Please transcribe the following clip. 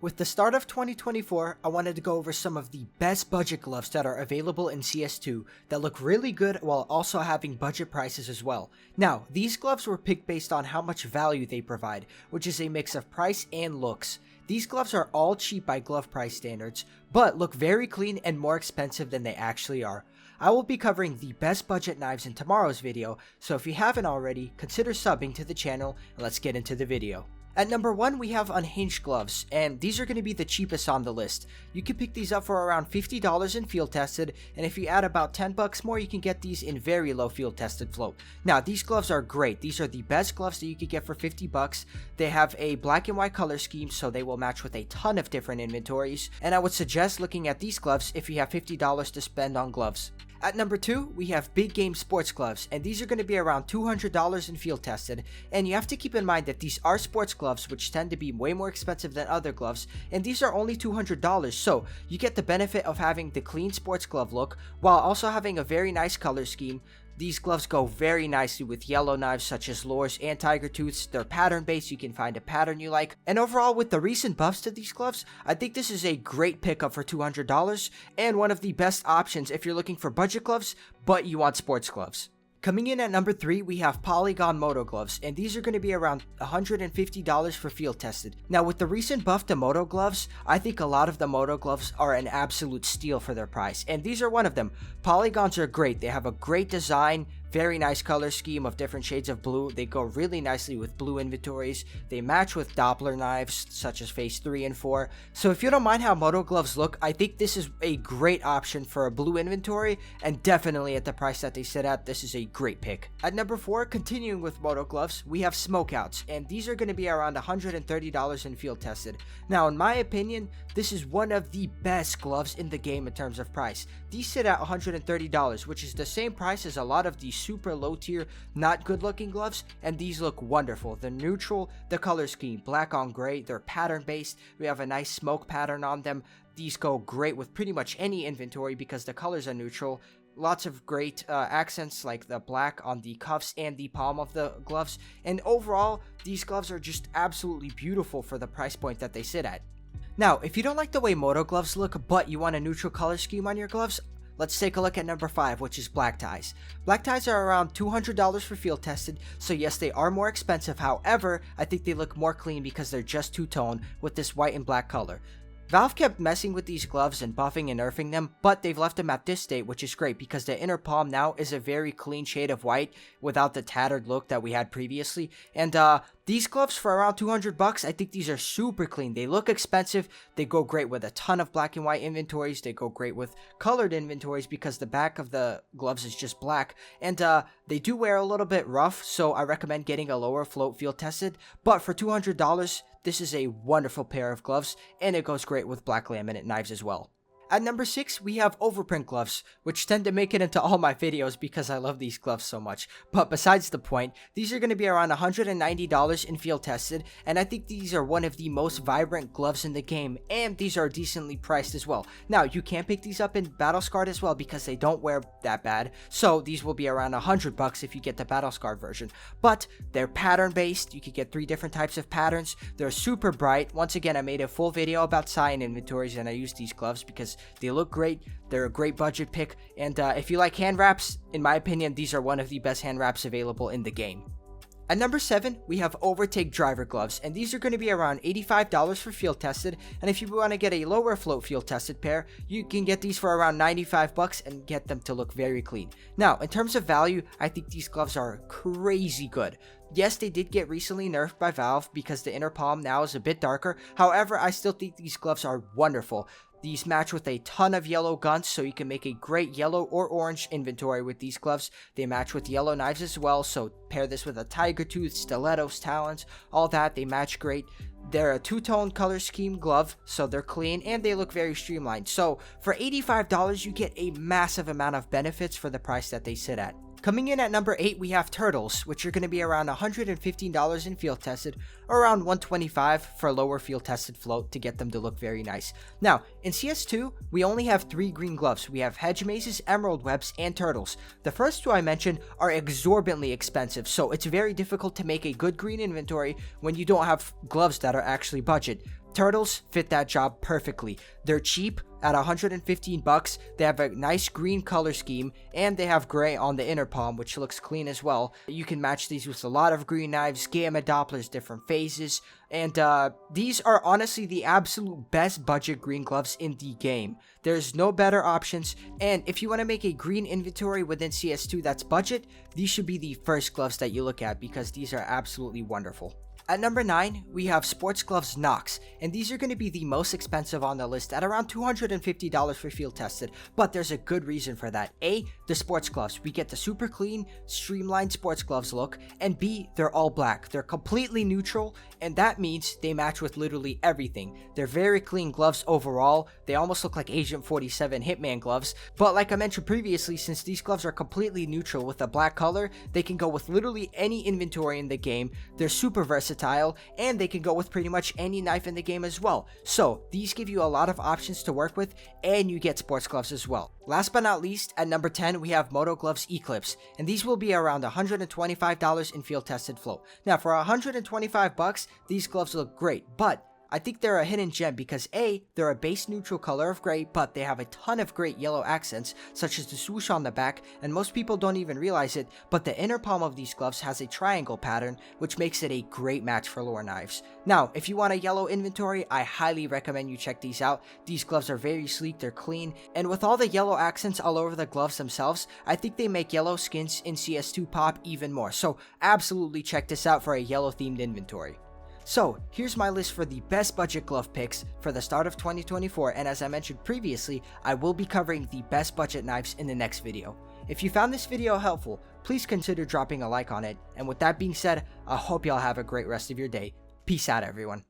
With the start of 2024, I wanted to go over some of the best budget gloves that are available in CS2 that look really good while also having budget prices as well. Now, these gloves were picked based on how much value they provide, which is a mix of price and looks. These gloves are all cheap by glove price standards, but look very clean and more expensive than they actually are. I will be covering the best budget knives in tomorrow's video, so if you haven't already, consider subbing to the channel and let's get into the video. At number 1, we have Unhinged gloves, and these are going to be the cheapest on the list. You can pick these up for around $50 in field tested, and if you add about $10 more, you can get these in very low field tested float. Now, these gloves are great. These are the best gloves that you could get for $50. They have a black and white color scheme, so they will match with a ton of different inventories, and I would suggest looking at these gloves if you have $50 to spend on gloves. At number 2, we have Big Game sports gloves, and these are going to be around $200 in field tested, and you have to keep in mind that these are sports gloves which tend to be way more expensive than other gloves, and these are only $200, so you get the benefit of having the clean sports glove look while also having a very nice color scheme. These gloves go very nicely with yellow knives such as Lures and Tiger Tooths. They're pattern based, you can find a pattern you like. And overall, with the recent buffs to these gloves, I think this is a great pickup for $200 and one of the best options if you're looking for budget gloves, but you want sports gloves. Coming in at number 3, we have Polygon Moto gloves, and these are going to be around $150 for field tested. Now, with the recent buff to Moto gloves, I think a lot of the Moto gloves are an absolute steal for their price, and these are one of them. Polygons are great. They have a great design, very nice color scheme of different shades of blue. They go really nicely with blue inventories. They match with Doppler knives such as phase 3 and 4. So if you don't mind how Moto gloves look, I think this is a great option for a blue inventory, and definitely at the price that they sit at, this is a great pick. At number 4, continuing with Moto gloves, we have Smokeouts, and these are going to be around $130 in field tested. Now, in my opinion, this is one of the best gloves in the game in terms of price. These sit at $130, which is the same price as a lot of the super low tier, not good looking gloves, and these look wonderful. They're neutral, the color scheme, black on gray, they're pattern based, we have a nice smoke pattern on them. These go great with pretty much any inventory because the colors are neutral. Lots of great accents like the black on the cuffs and the palm of the gloves, and overall, these gloves are just absolutely beautiful for the price point that they sit at. Now, if you don't like the way Moto gloves look, but you want a neutral color scheme on your gloves, let's take a look at number 5, which is black ties. Black ties are around $200 for field tested, so yes, they are more expensive. However, I think they look more clean because they're just two-tone with this white and black color. Valve kept messing with these gloves and buffing and nerfing them, but they've left them at this state, which is great because the inner palm now is a very clean shade of white without the tattered look that we had previously. And these gloves for around $200, I think these are super clean. They look expensive. They go great with a ton of black and white inventories. They go great with colored inventories because the back of the gloves is just black. And they do wear a little bit rough, so I recommend getting a lower float field tested. But for $200, this is a wonderful pair of gloves, and it goes great with black laminate knives as well. At number 6, we have Overprint gloves, which tend to make it into all my videos because I love these gloves so much. But besides the point, these are going to be around $190 in field tested, and I think these are one of the most vibrant gloves in the game, and these are decently priced as well. Now, you can pick these up in Battle Scarred as well because they don't wear that bad, so these will be around $100 if you get the Battle Scarred version. But they're pattern based, you can get 3 different types of patterns, they're super bright. Once again, I made a full video about cyan inventories and I use these gloves because they look great, they're a great budget pick, and if you like hand wraps, in my opinion, these are one of the best hand wraps available in the game. At number 7, we have Overtake driver gloves, and these are going to be around $85 for field tested, and if you want to get a lower float field tested pair, you can get these for around $95 and get them to look very clean. Now, in terms of value, I think these gloves are crazy good. Yes, they did get recently nerfed by Valve because the inner palm now is a bit darker. However, I still think these gloves are wonderful. These match with a ton of yellow guns, so you can make a great yellow or orange inventory with these gloves. They match with yellow knives as well, so pair this with a Tiger Tooth, stilettos, talons, all that. They match great. They're a two-tone color scheme glove, so they're clean and they look very streamlined. So for $85, you get a massive amount of benefits for the price that they sit at. Coming in at number 8, we have Turtles, which are going to be around $115 in field tested, or around $125 for lower field tested float to get them to look very nice. Now, in CS2, we only have 3 green gloves. We have Hedge Mazes, Emerald Webs, and Turtles. The first 2 I mentioned are exorbitantly expensive, so it's very difficult to make a good green inventory when you don't have gloves that are actually budget. Turtles fit that job perfectly. They're cheap at 115 bucks. They have a nice green color scheme, and they have gray on the inner palm, which looks clean as well. You can match these with a lot of green knives, gamma dopplers, different phases, and these are honestly the absolute best budget green gloves in the game. There's no better options, and if you want to make a green inventory within CS2 that's budget, these should be the first gloves that you look at because these are absolutely wonderful. At number 9, we have Sports Gloves Nox, and these are going to be the most expensive on the list at around $250 for field tested, but there's a good reason for that. A, the sports gloves. We get the super clean, streamlined sports gloves look, and B, they're all black. They're completely neutral, and that means they match with literally everything. They're very clean gloves overall. They almost look like Agent 47 Hitman gloves, but like I mentioned previously, since these gloves are completely neutral with a black color, they can go with literally any inventory in the game. They're super versatile, and they can go with pretty much any knife in the game as well. So these give you a lot of options to work with, and you get sports gloves as well. Last but not least, at number 10, we have Moto Gloves Eclipse, and these will be around $125 in field tested flow. Now for 125 bucks, these gloves look great, but I think they're a hidden gem because A, they're a base neutral color of gray, but they have a ton of great yellow accents, such as the swoosh on the back, and most people don't even realize it, but the inner palm of these gloves has a triangle pattern, which makes it a great match for lure knives. Now, if you want a yellow inventory, I highly recommend you check these out. These gloves are very sleek, they're clean, and with all the yellow accents all over the gloves themselves, I think they make yellow skins in CS2 pop even more, so absolutely check this out for a yellow themed inventory. So, here's my list for the best budget glove picks for the start of 2024, and as I mentioned previously, I will be covering the best budget knives in the next video. If you found this video helpful, please consider dropping a like on it, and with that being said, I hope y'all have a great rest of your day. Peace out, everyone.